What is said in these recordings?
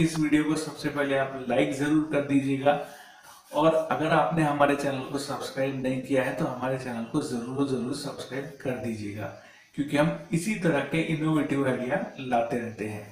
इस वीडियो को सबसे पहले आप लाइक जरूर कर दीजिएगा। और अगर आपने हमारे चैनल को सब्सक्राइब नहीं किया है तो हमारे चैनल को जरूर जरूर सब्सक्राइब कर दीजिएगा, क्योंकि हम इसी तरह के इनोवेटिव आइडिया लाते रहते हैं।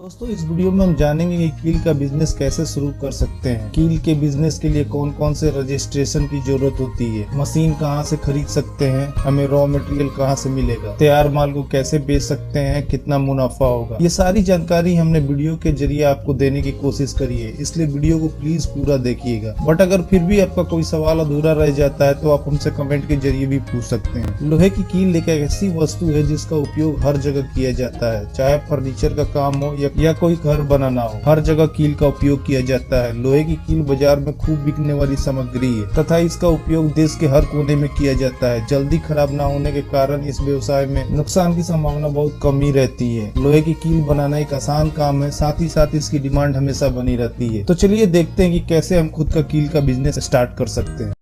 दोस्तों, इस वीडियो में हम जानेंगे कि कील का बिजनेस कैसे शुरू कर सकते हैं। कील के बिजनेस के लिए कौन कौन से रजिस्ट्रेशन की जरूरत होती है, मशीन कहां से खरीद सकते हैं, हमें रॉ मटेरियल कहां से मिलेगा, तैयार माल को कैसे बेच सकते हैं, कितना मुनाफा होगा। ये सारी जानकारी हमने वीडियो के जरिए आपको देने की कोशिश करी है, इसलिए वीडियो को प्लीज पूरा देखिएगा। बट अगर फिर भी आपका कोई सवाल अधूरा रह जाता है तो आप हमसे कमेंट के जरिए भी पूछ सकते हैं। लोहे की कील एक ऐसी वस्तु है जिसका उपयोग हर जगह किया जाता है, चाहे फर्नीचर का काम हो या कोई घर बनाना हो, हर जगह कील का उपयोग किया जाता है। लोहे की कील बाजार में खूब बिकने वाली सामग्री है तथा इसका उपयोग देश के हर कोने में किया जाता है। जल्दी खराब ना होने के कारण इस व्यवसाय में नुकसान की संभावना बहुत कम ही रहती है। लोहे की कील बनाना एक आसान काम है, साथ ही साथ इसकी डिमांड हमेशा बनी रहती है। तो चलिए देखते हैं कि कैसे हम खुद का कील का बिजनेस स्टार्ट कर सकते हैं।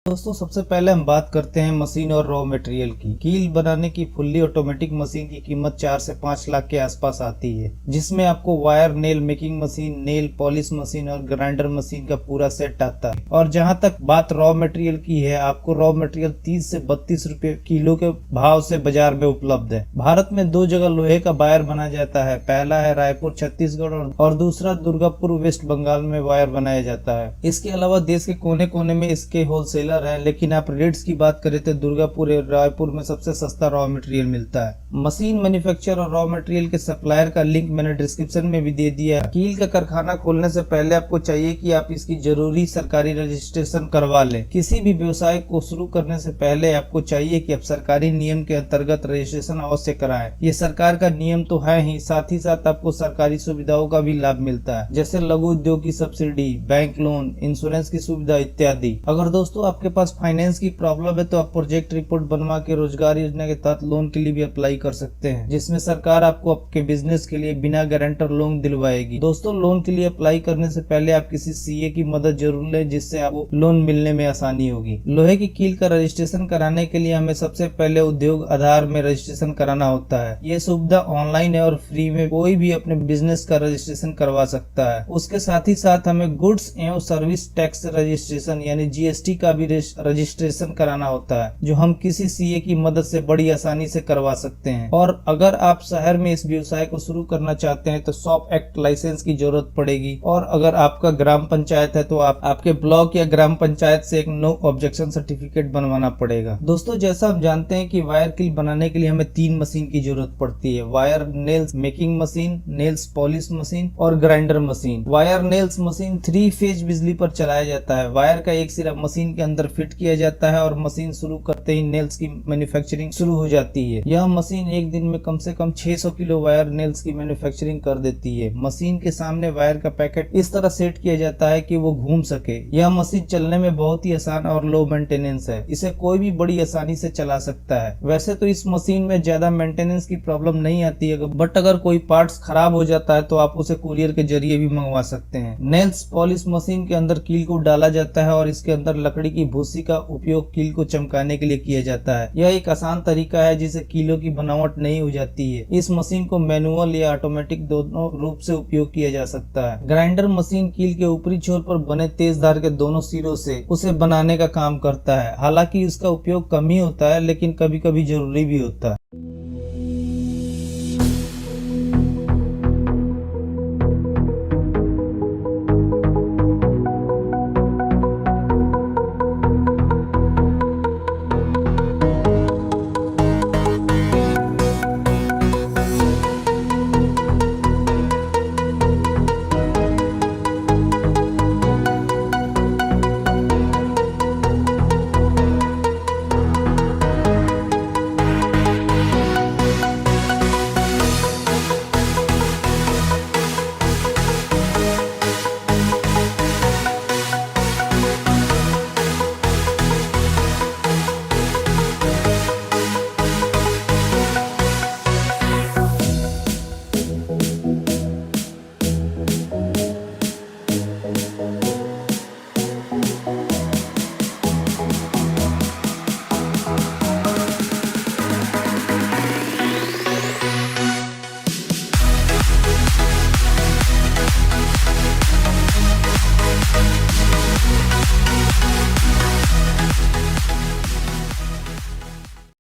दोस्तों, सबसे पहले हम बात करते हैं मशीन और रॉ मटेरियल की। कील बनाने की फुल्ली ऑटोमेटिक मशीन की कीमत 4 से 5 लाख के आसपास आती है, जिसमें आपको wire, nail making machine, nail polish machine और ग्राइंडर मशीन का पूरा सेट आता है। और जहां तक बात रॉ मटेरियल की है, आपको रॉ मटेरियल 30 से 32 रुपए किलो के भाव से बाजार में उपलब्ध है। भारत में 2 जगह लोहे का वायर बना जाता है, पहला है रायपुर छत्तीसगढ़ और दूसरा दुर्गापुर वेस्ट बंगाल में वायर बनाया जाता है। इसके अलावा देश के कोने कोने में इसके होलसेलर है, लेकिन आप रेट्स की बात करें तो दुर्गापुर और रायपुर में सबसे सस्ता रॉ मटेरियल मिलता है। मशीन मैन्युफैक्चर और रॉ मटेरियल के सप्लायर का लिंक मैंने डिस्क्रिप्शन में भी दे दिया है। कील का कारखाना खोलने से पहले आपको चाहिए कि आप इसकी जरूरी सरकारी रजिस्ट्रेशन करवा लें। किसी भी व्यवसाय को शुरू करने से पहले आपको चाहिए कि आप सरकारी नियम के अंतर्गत रजिस्ट्रेशन अवश्य कराएं। ये सरकार का नियम तो है ही, साथ ही साथ आपको सरकारी सुविधाओं का भी लाभ मिलता है, जैसे लघु उद्योग की सब्सिडी, बैंक लोन, इंश्योरेंस की सुविधा इत्यादि। अगर दोस्तों आपके पास फाइनेंस की प्रॉब्लम है तो आप प्रोजेक्ट रिपोर्ट बनवा के रोजगार योजना के तहत लोन के लिए भी अप्लाई कर सकते हैं, जिसमें सरकार आपको आपके बिजनेस के लिए बिना गारंटर लोन दिलवाएगी। दोस्तों, लोन के लिए अप्लाई करने से पहले आप किसी सीए की मदद जरूर लें, जिससे आपको लोन मिलने में आसानी होगी। लोहे की कील का रजिस्ट्रेशन कराने के लिए हमें सबसे पहले उद्योग आधार में रजिस्ट्रेशन कराना होता है। ये सुविधा ऑनलाइन है और फ्री में कोई भी अपने बिजनेस का रजिस्ट्रेशन करवा सकता है। उसके साथ ही साथ हमें गुड्स एवं सर्विस टैक्स रजिस्ट्रेशन यानी जीएसटी का भी रजिस्ट्रेशन कराना होता है, जो हम किसी सीए की मदद से बड़ी आसानी से करवा सकते हैं। और अगर आप शहर में इस व्यवसाय को शुरू करना चाहते हैं तो शॉप एक्ट लाइसेंस की जरूरत पड़ेगी। और अगर आपका ग्राम पंचायत है तो आपके ब्लॉक या ग्राम पंचायत से एक नो ऑब्जेक्शन सर्टिफिकेट बनवाना पड़ेगा। दोस्तों, जैसा हम जानते हैं कि वायर कील बनाने के लिए हमें 3 मशीन की जरूरत पड़ती है: wire nails making machine, nails polish machine और grinder machine. Wire nails machine 3 phase बिजली पर चलाया जाता है। वायर का एक सिरा मशीन के अंदर फिट किया जाता है और मशीन शुरू करते ही नेल्स की मैन्युफैक्चरिंग शुरू हो जाती है। यह मशीन एक दिन में कम से कम 600 किलो वायर नेल्स की मैन्युफैक्चरिंग कर देती है। मशीन के सामने वायर का पैकेट इस तरह सेट किया जाता है कि वो घूम सके। यह मशीन चलने में बहुत ही आसान और लो मेंटेनेंस है, इसे कोई भी बड़ी आसानी से चला सकता है। वैसे तो इस मशीन में ज्यादा मेंटेनेंस की प्रॉब्लम नहीं आती है, बट अगर कोई पार्ट्स खराब हो जाता है तो आप उसे कुरियर के जरिए भी मंगवा सकते हैं। नेल्स पॉलिश मशीन के अंदर कील को डाला जाता है और इसके अंदर लकड़ी की भूसी का उपयोग कील को चमकाने के लिए किया जाता है। यह एक आसान तरीका है जिससे कीलों की बनावट नहीं हो जाती है। इस मशीन को मैनुअल या ऑटोमेटिक दोनों रूप से उपयोग किया जा सकता है। ग्राइंडर मशीन कील के ऊपरी छोर पर बने तेज धार के दोनों सिरों से उसे बनाने का काम करता है। हालांकि इसका उपयोग कम ही होता है, लेकिन कभी कभी जरूरी भी होता है।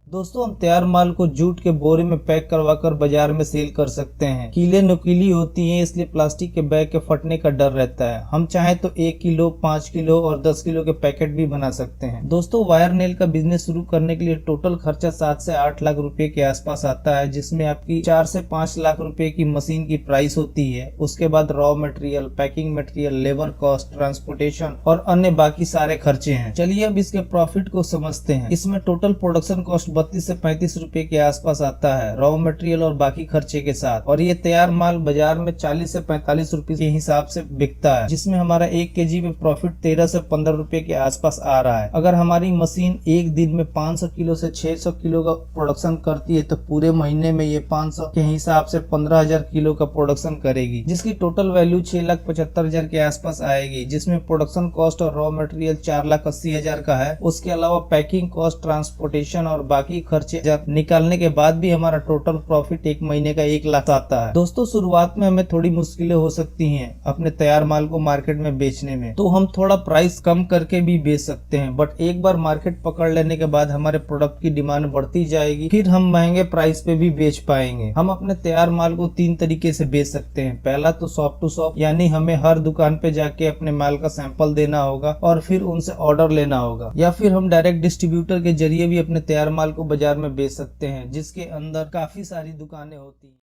दोस्तों हम तैयार माल को जूट के बोरे में पैक करवाकर बाजार में सेल कर सकते हैं। कीलें नुकीली होती हैं, इसलिए प्लास्टिक के बैग के फटने का डर रहता है। हम चाहे तो 1 किलो, 5 किलो और 10 किलो के पैकेट भी बना सकते हैं। दोस्तों वायर नेल का बिजनेस शुरू करने के लिए टोटल खर्चा 7 से 8 लाख रुपए के आसपास आता है, जिसमें आपकी 4 से 5 लाख रुपए की मशीन की प्राइस होती है। उसके बाद raw material, packing material, labour cost, transportation और अन्य बाकी सारे खर्चे हैं। चलिए अब इसके प्रॉफिट को समझते हैं। इसमें टोटल प्रोडक्शन कॉस्ट 32 से 35 रुपए के आसपास आता है, रॉ मटेरियल और बाकी खर्चे के साथ। और ये तैयार माल बाजार में 40 से 45 रुपए के हिसाब से बिकता है, जिसमें हमारा 1 केजी में प्रॉफिट 13 से 15 रुपए के आसपास आ रहा है। अगर हमारी मशीन एक दिन में 500 किलो से 600 किलो का प्रोडक्शन करती है तो पूरे महीने में ये 500 के हिसाब से 15,000 किलो का प्रोडक्शन करेगी, जिसकी टोटल वैल्यू 6,75,000 के आसपास आएगी, जिसमें प्रोडक्शन कॉस्ट और रॉ मटेरियल 4,80,000 का है। उसके अलावा पैकिंग कॉस्ट, ट्रांसपोर्टेशन और बाकी खर्चे जब निकालने के बाद भी हमारा टोटल प्रॉफिट एक महीने का 1 लाख आता है। दोस्तों शुरुआत में हमें थोड़ी मुश्किलें हो सकती हैं अपने तैयार माल को मार्केट में बेचने में, तो हम थोड़ा प्राइस कम करके भी बेच सकते हैं। बट एक बार मार्केट पकड़ लेने के बाद हमारे प्रोडक्ट की डिमांड बढ़ती जाएगी, फिर हम महंगे प्राइस पे भी बेच पाएंगे। हम अपने तैयार माल को 3 तरीके से बेच सकते हैं। पहला तो शॉप टू शॉप, यानी हमें हर दुकान पे जाके अपने माल का सैंपल देना होगा और फिर उनसे ऑर्डर लेना होगा, या फिर हम डायरेक्ट डिस्ट्रीब्यूटर के जरिए भी अपने तैयार माल को बाजार में बेच सकते हैं, जिसके अंदर काफी सारी दुकानें होती हैं।